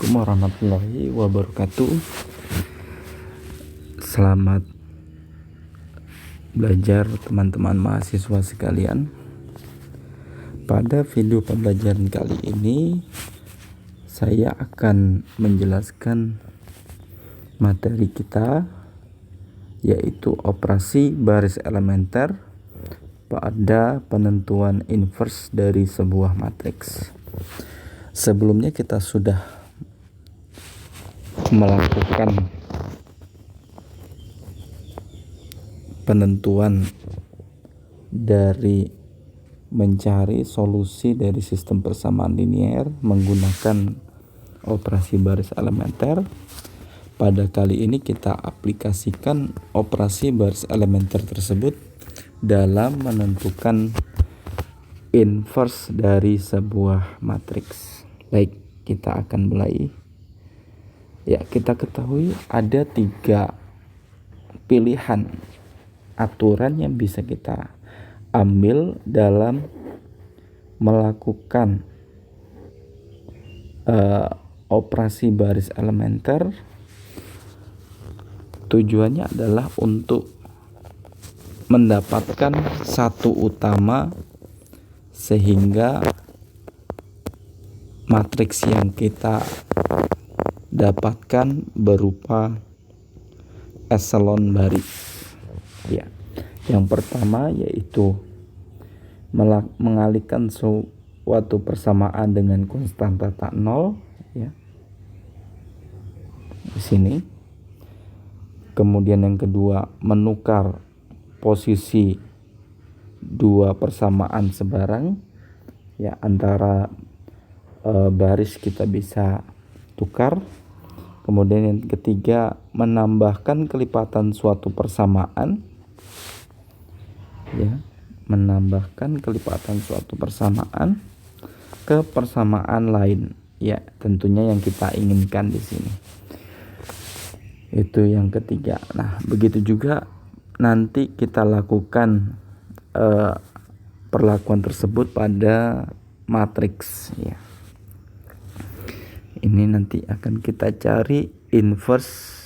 Assalamualaikum warahmatullahi wabarakatuh. Selamat belajar teman-teman mahasiswa sekalian. Pada video pembelajaran kali ini saya akan menjelaskan materi kita, yaitu operasi baris elementer pada penentuan inverse dari sebuah matriks. Sebelumnya kita sudah melakukan penentuan dari mencari solusi dari sistem persamaan linear menggunakan operasi baris elementer. Pada kali ini kita aplikasikan operasi baris elementer tersebut dalam menentukan inverse dari sebuah matriks. Baik, kita akan mulai. Ya, kita ketahui ada 3 pilihan aturan yang bisa kita ambil dalam melakukan operasi baris elementer. Tujuannya adalah untuk mendapatkan satu utama sehingga matriks yang kita dapatkan berupa eselon baris. Ya, yang pertama yaitu mengalihkan suatu persamaan dengan konstanta tak nol, ya, di sini. Kemudian yang kedua, menukar posisi dua persamaan sebarang, ya, antara baris kita bisa tukar. Kemudian yang ketiga, menambahkan kelipatan suatu persamaan, ya, menambahkan kelipatan suatu persamaan ke persamaan lain, ya, tentunya yang kita inginkan di sini. Itu yang ketiga. Nah, begitu juga nanti kita lakukan perlakuan tersebut pada matriks, ya. Ini nanti akan kita cari inverse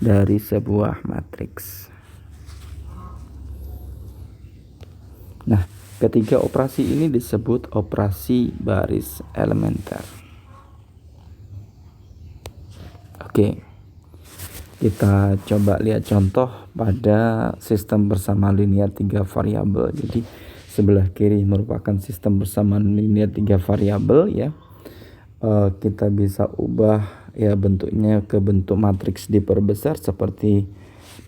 dari sebuah matriks. Nah, ketiga operasi ini disebut operasi baris elementer. Oke, kita coba lihat contoh pada sistem persamaan linear 3 variabel. Jadi sebelah kiri merupakan sistem persamaan linear 3 variabel, ya. Kita bisa ubah, ya, bentuknya ke bentuk matriks diperbesar seperti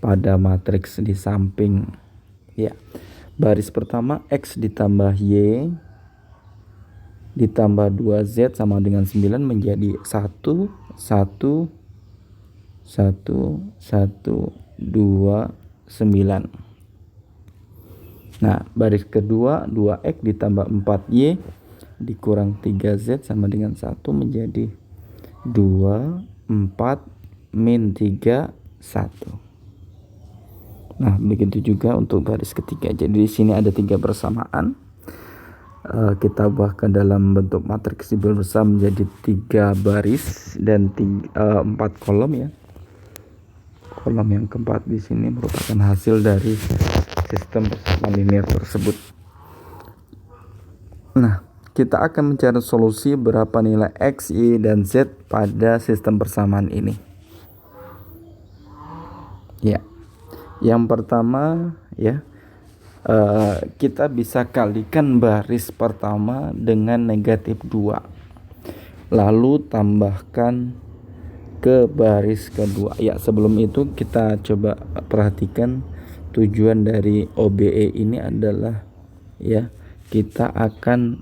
pada matriks di samping, ya. Baris pertama X ditambah Y ditambah 2Z sama dengan 9 menjadi 1, 1, 1, 1, 2, 9. Nah, baris kedua 2X ditambah 4Y dikurang 3Z sama dengan 1 menjadi 2, 4, min 3, 1. Nah, begitu juga untuk baris ketiga. Jadi di sini ada 3 persamaan. Kita ubah ke dalam bentuk matriks diperbesar menjadi 3 baris dan 4 kolom, ya. Kolom yang keempat di sini merupakan hasil dari sistem persamaan linear tersebut. Nah, kita akan mencari solusi berapa nilai X, Y, dan Z pada sistem persamaan ini. Ya, yang pertama, ya, kita bisa kalikan baris pertama dengan negatif 2, lalu tambahkan ke baris kedua. Ya, sebelum itu kita coba perhatikan tujuan dari OBE ini adalah, ya, kita akan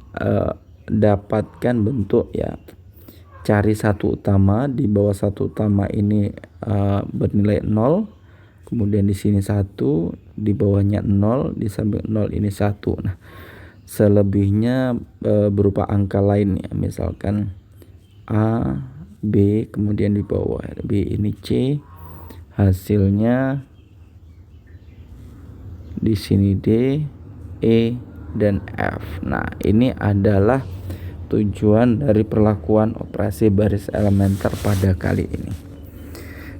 dapatkan bentuk, ya, cari satu utama. Di bawah satu utama ini bernilai 0, kemudian di sini 1, di bawahnya 0, di samping 0 ini 1. Nah, selebihnya berupa angka lain, ya, misalkan A, B, kemudian di bawah B ini C, hasilnya di sini D, E, dan F. Nah, ini adalah tujuan dari perlakuan operasi baris elementer pada kali ini.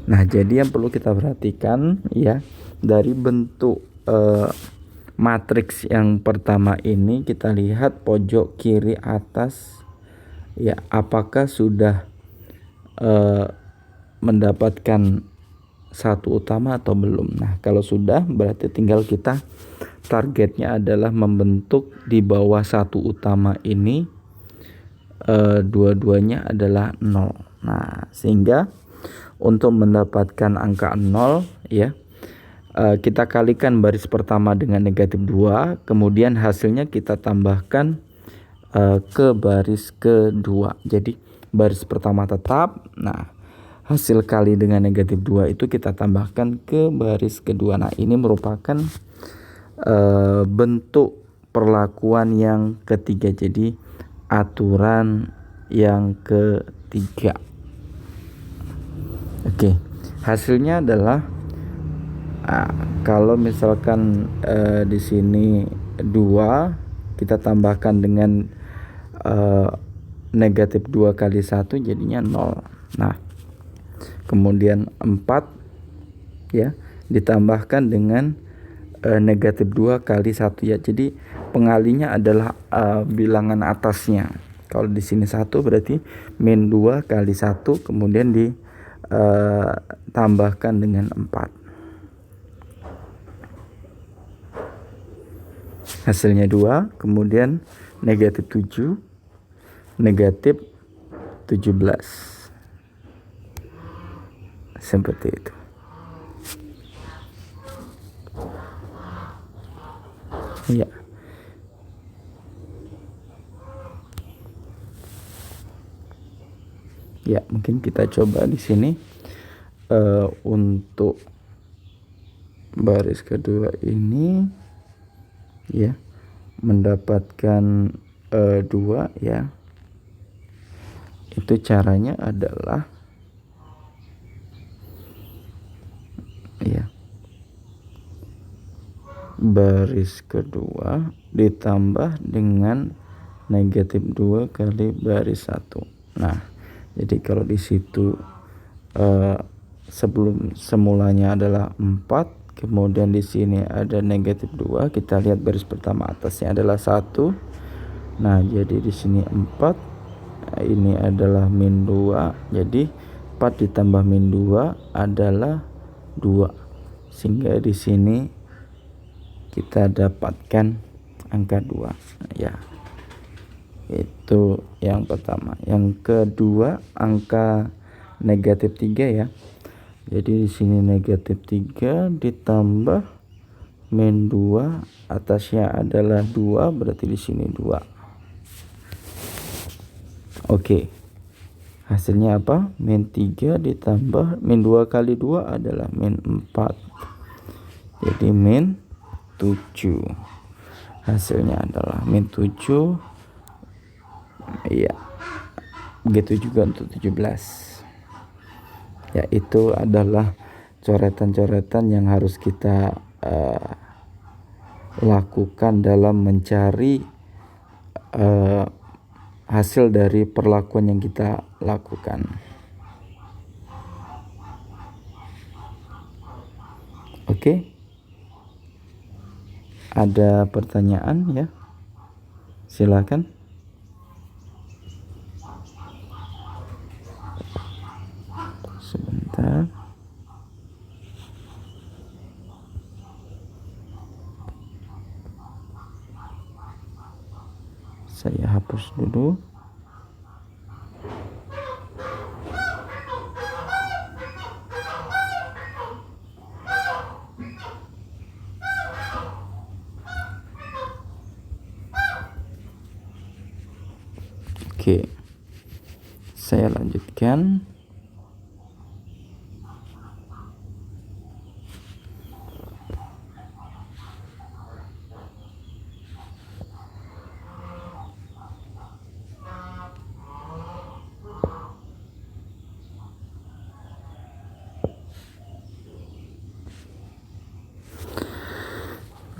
Nah, jadi yang perlu kita perhatikan ya, dari bentuk matriks yang pertama ini kita lihat pojok kiri atas ya, apakah sudah mendapatkan satu utama atau belum. Nah, kalau sudah berarti tinggal kita targetnya adalah membentuk di bawah satu utama ini dua-duanya adalah 0. Nah, sehingga untuk mendapatkan angka 0 ya, kita kalikan baris pertama dengan negatif 2, kemudian hasilnya kita tambahkan ke baris kedua. Jadi baris pertama tetap, nah hasil kali dengan negatif 2 itu kita tambahkan ke baris kedua. Nah, ini merupakan bentuk perlakuan yang ketiga, jadi aturan yang ketiga. Oke, hasilnya adalah kalau misalkan di sini 2 kita tambahkan dengan negatif 2 kali 1 jadinya 0. Nah, kemudian 4 ya ditambahkan dengan negatif 2 kali 1 ya. Jadi pengalinya adalah bilangan atasnya. Kalau di sini 1 berarti min 2 kali 1 kemudian ditambahkan dengan 4. Hasilnya 2, kemudian negatif 7, negatif 17. Seperti itu. Ya. Ya, mungkin kita coba di sini untuk baris kedua ini ya, mendapatkan 2 ya. Itu caranya adalah ya, baris kedua ditambah dengan negatif 2 kali baris 1. Nah, jadi kalau di situ sebelum semulanya adalah 4, kemudian di sini ada negatif 2, kita lihat baris pertama atasnya adalah 1. Nah, jadi di sini 4, ini adalah min 2, jadi 4 ditambah min 2 adalah 2, sehingga di sini kita dapatkan angka 2 ya. Itu yang pertama. Yang kedua angka negatif 3 ya. Jadi di sini negatif 3 ditambah min 2, atasnya adalah 2, berarti di sini 2. Oke. Hasilnya apa? Min 3 ditambah min 2 kali 2 adalah min 4. Jadi min 7. Hasilnya adalah min 7. Iya. Begitu juga untuk 17. Ya, itu adalah coretan-coretan yang harus kita lakukan dalam mencari hasil dari perlakuan yang kita lakukan. Oke. Ada pertanyaan ya? Silakan. Sebentar. Saya hapus dulu. Oke. Saya lanjutkan.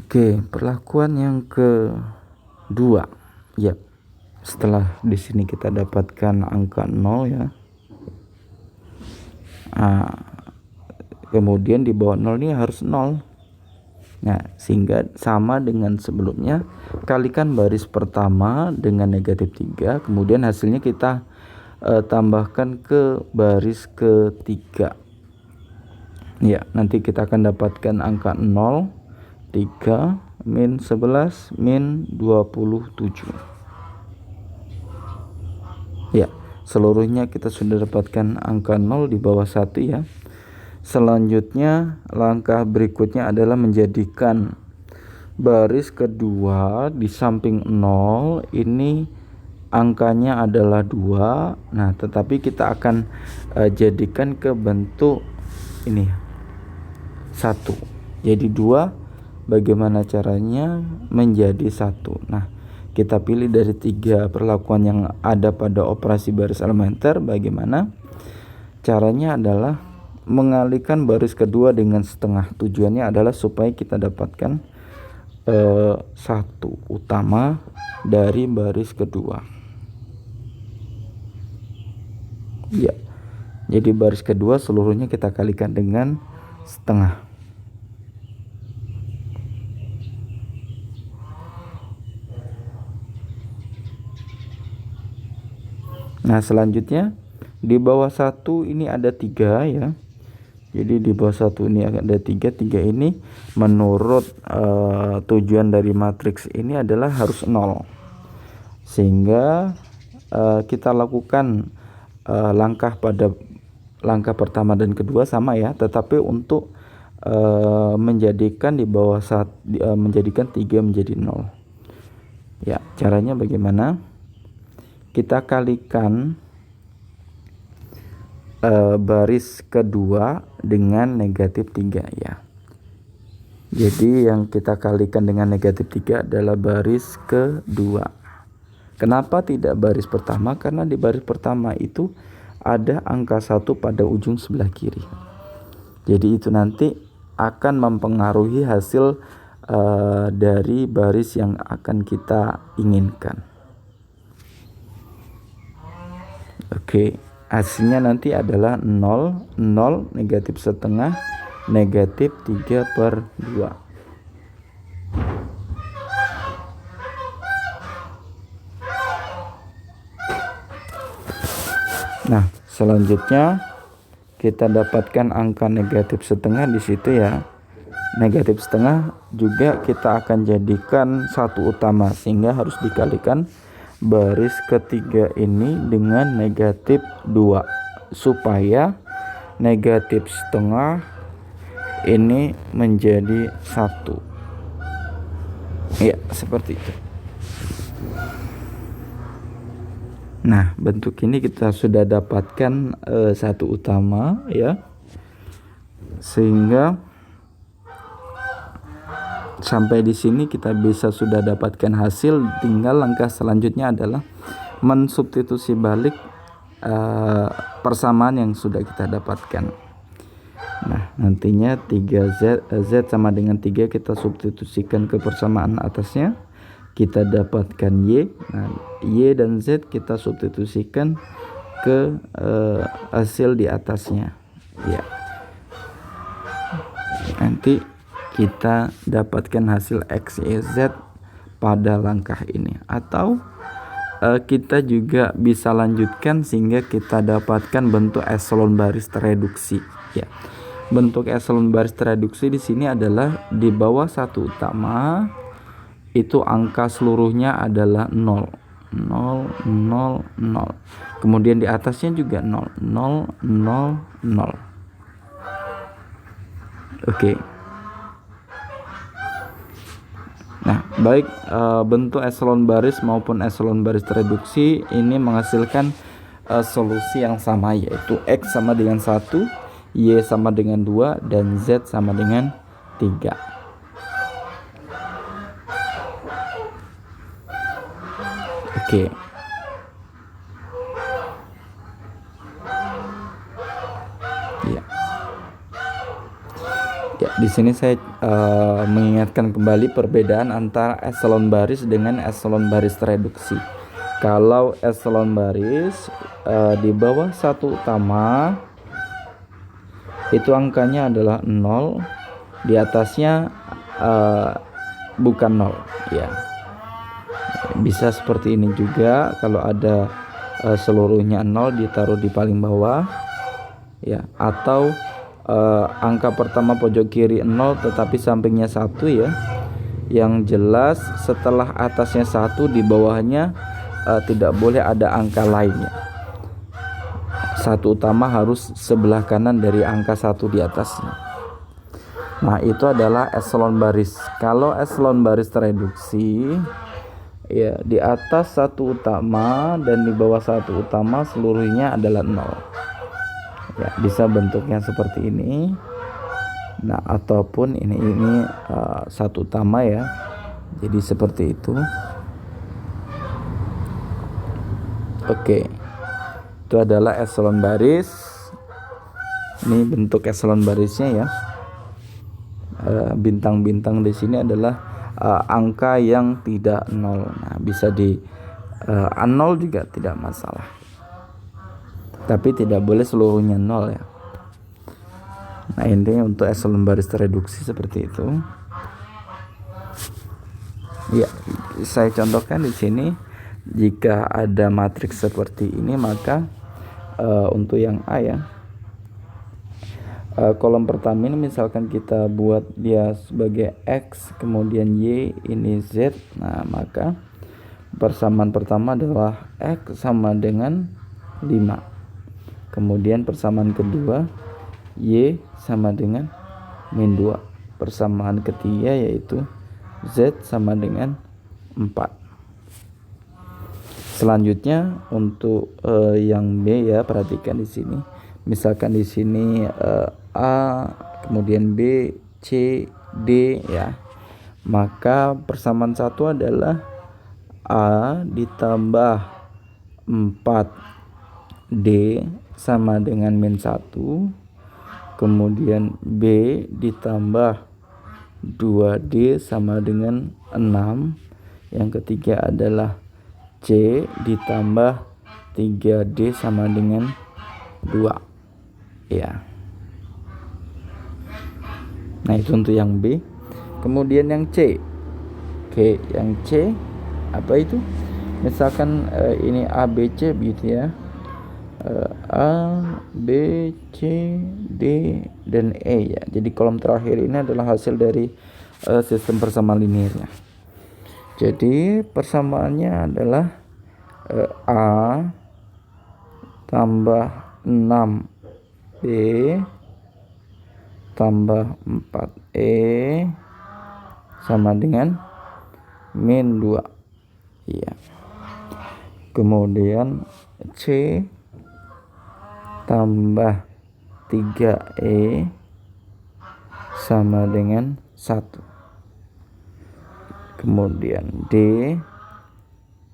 Oke, perlakuan yang kedua. Ya. Setelah di sini kita dapatkan angka 0 ya. Nah, kemudian di bawah 0 ini harus 0. Nah, sehingga sama dengan sebelumnya, kalikan baris pertama dengan negatif 3, kemudian hasilnya kita tambahkan ke baris ketiga. Ya, nanti kita akan dapatkan angka 0, 3, min 11, min 27. Ya, seluruhnya kita sudah dapatkan angka 0 di bawah 1 ya. Selanjutnya langkah berikutnya adalah menjadikan baris kedua di samping 0 ini angkanya adalah 2. Nah, tetapi kita akan jadikan ke bentuk ini 1. Jadi 2, bagaimana caranya menjadi 1? Nah, kita pilih dari 3 perlakuan yang ada pada operasi baris elementer. Bagaimana caranya adalah mengalihkan baris kedua dengan setengah. Tujuannya adalah supaya kita dapatkan 1 utama dari baris kedua. Ya, jadi baris kedua seluruhnya kita kalikan dengan setengah. Nah, selanjutnya di bawah 1 ini ada 3 ya. Jadi di bawah 1 ini ada 3. 3 ini menurut tujuan dari matriks ini adalah harus 0. Sehingga kita lakukan langkah pada langkah pertama dan kedua sama ya, tetapi untuk menjadikan di bawah menjadikan 3 menjadi 0. Ya, caranya bagaimana? Kita kalikan baris kedua dengan negatif 3 ya. Jadi yang kita kalikan dengan negatif 3 adalah baris kedua. Kenapa tidak baris pertama? Karena di baris pertama itu ada angka 1 pada ujung sebelah kiri. Jadi itu nanti akan mempengaruhi hasil dari baris yang akan kita inginkan. Oke, hasilnya nanti adalah 0, 0, negatif setengah, negatif 3/2. Nah, selanjutnya kita dapatkan angka negatif setengah di situ ya. Negatif setengah juga kita akan jadikan 1 utama, sehingga harus dikalikan baris ketiga ini dengan negatif 2 supaya negatif setengah ini menjadi 1 ya, seperti itu. Nah, bentuk ini kita sudah dapatkan 1 utama ya, sehingga sampai di sini kita bisa sudah dapatkan hasil. Tinggal langkah selanjutnya adalah mensubstitusi balik persamaan yang sudah kita dapatkan. Nah, nantinya 3Z Z sama dengan 3 kita substitusikan ke persamaan atasnya, kita dapatkan Y. Nah, Y dan Z kita substitusikan ke hasil di atasnya ya. Nanti kita dapatkan hasil X, Y, Z pada langkah ini. Atau kita juga bisa lanjutkan sehingga kita dapatkan bentuk eselon baris tereduksi ya. Bentuk eselon baris tereduksi di sini adalah di bawah 1 utama itu angka seluruhnya adalah 0, 0, 0, 0. Kemudian di atasnya juga 0, 0, 0, 0. Oke. Nah, baik bentuk eselon baris maupun eselon baris tereduksi ini menghasilkan solusi yang sama, yaitu X sama dengan 1, Y sama dengan 2, dan Z sama dengan 3. Oke. Ya. Ya, di sini saya mengingatkan kembali perbedaan antara eselon baris dengan eselon baris tereduksi. Kalau eselon baris di bawah satu utama itu angkanya adalah 0, di atasnya bukan 0 ya. Bisa seperti ini juga, kalau ada seluruhnya 0 ditaruh di paling bawah ya, atau angka pertama pojok kiri 0 tetapi sampingnya 1 ya. Yang jelas setelah atasnya 1 di bawahnya tidak boleh ada angka lainnya. Satu utama harus sebelah kanan dari angka 1 di atasnya. Nah, itu adalah eselon baris. Kalau eselon baris tereduksi ya, di atas satu utama dan di bawah satu utama seluruhnya adalah 0 ya. Bisa bentuknya seperti ini. Nah, ataupun ini satu utama ya, jadi seperti itu. Oke, itu adalah eselon baris. Ini bentuk eselon barisnya ya. Bintang-bintang di sini adalah angka yang tidak 0. Nah, bisa di 0 juga tidak masalah, tapi tidak boleh seluruhnya 0 ya. Nah, intinya untuk eselon baris tereduksi seperti itu. Ya, saya contohkan di sini. Jika ada matriks seperti ini, maka untuk yang A ya, kolom pertama ini misalkan kita buat dia sebagai X, kemudian Y ini Z. Nah, maka persamaan pertama adalah X sama dengan 5. Kemudian persamaan kedua Y sama dengan min 2. Persamaan ketiga yaitu Z sama dengan 4. Selanjutnya untuk yang B ya, perhatikan di sini. Misalkan di sini A, kemudian B, C, D ya. Maka persamaan 1 adalah A ditambah 4D sama dengan min 1. Kemudian B ditambah 2D sama dengan 6. Yang ketiga adalah C ditambah 3D sama dengan 2 ya. Nah, itu untuk yang B. Kemudian yang C. Oke, yang C apa itu? Misalkan ini A, B, C begitu ya. A, B, C, D, dan E ya. Jadi kolom terakhir ini adalah hasil dari sistem persamaan linear ya. Jadi persamaannya adalah A tambah 6B tambah 4E sama dengan min 2 iya. Kemudian C tambah 3E sama dengan 1. Kemudian D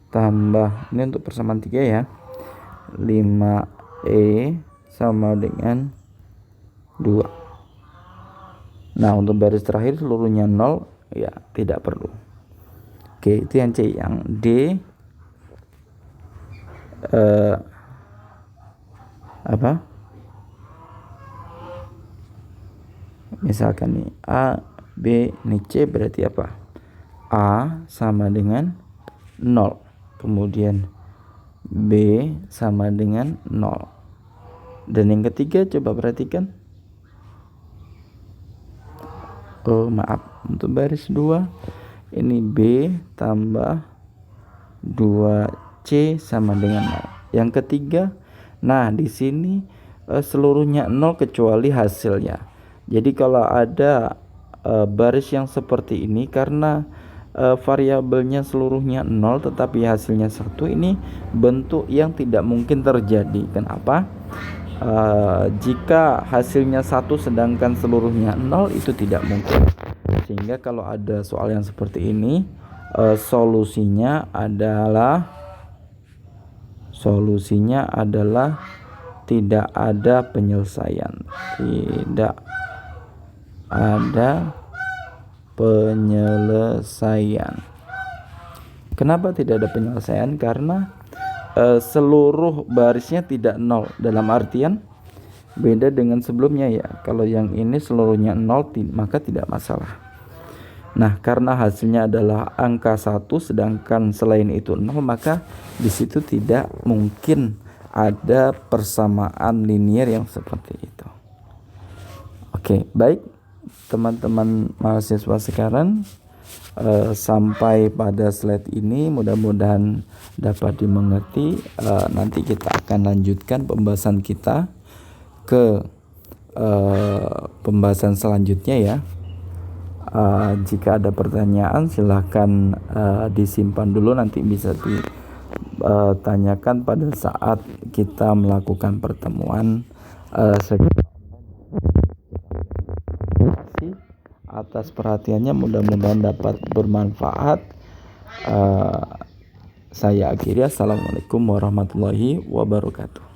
tambah, ini untuk persamaan 3 ya, 5E sama dengan 2. Nah, untuk baris terakhir seluruhnya 0 ya, tidak perlu. Oke, itu yang C. Yang D apa? Misalkan nih A, B, ini C, berarti apa? A sama dengan 0. Kemudian B sama dengan 0. Dan yang ketiga coba perhatikan. Oh, maaf, untuk baris 2 ini B tambah 2C sama dengan 0. Yang ketiga, nah di sini seluruhnya 0 kecuali hasilnya. Jadi kalau ada baris yang seperti ini, karena variabelnya seluruhnya 0 tetapi hasilnya 1, ini bentuk yang tidak mungkin terjadi. Kenapa? Jika hasilnya 1 sedangkan seluruhnya 0, itu tidak mungkin. Sehingga kalau ada soal yang seperti ini, solusinya adalah tidak ada penyelesaian. Tidak ada penyelesaian. Kenapa tidak ada penyelesaian? Karena seluruh barisnya tidak nol, dalam artian beda dengan sebelumnya ya. Kalau yang ini seluruhnya nol, maka tidak masalah. Nah, karena hasilnya adalah angka 1 sedangkan selain itu 0, maka di situ tidak mungkin ada persamaan linear yang seperti itu. Oke, baik teman-teman mahasiswa sekarang, sampai pada slide ini mudah-mudahan dapat dimengerti. Nanti kita akan lanjutkan pembahasan kita ke pembahasan selanjutnya ya. Jika ada pertanyaan silahkan disimpan dulu, nanti bisa ditanyakan pada saat kita melakukan pertemuan atas perhatiannya, mudah-mudahan dapat bermanfaat. Saya akhiri, assalamualaikum warahmatullahi wabarakatuh.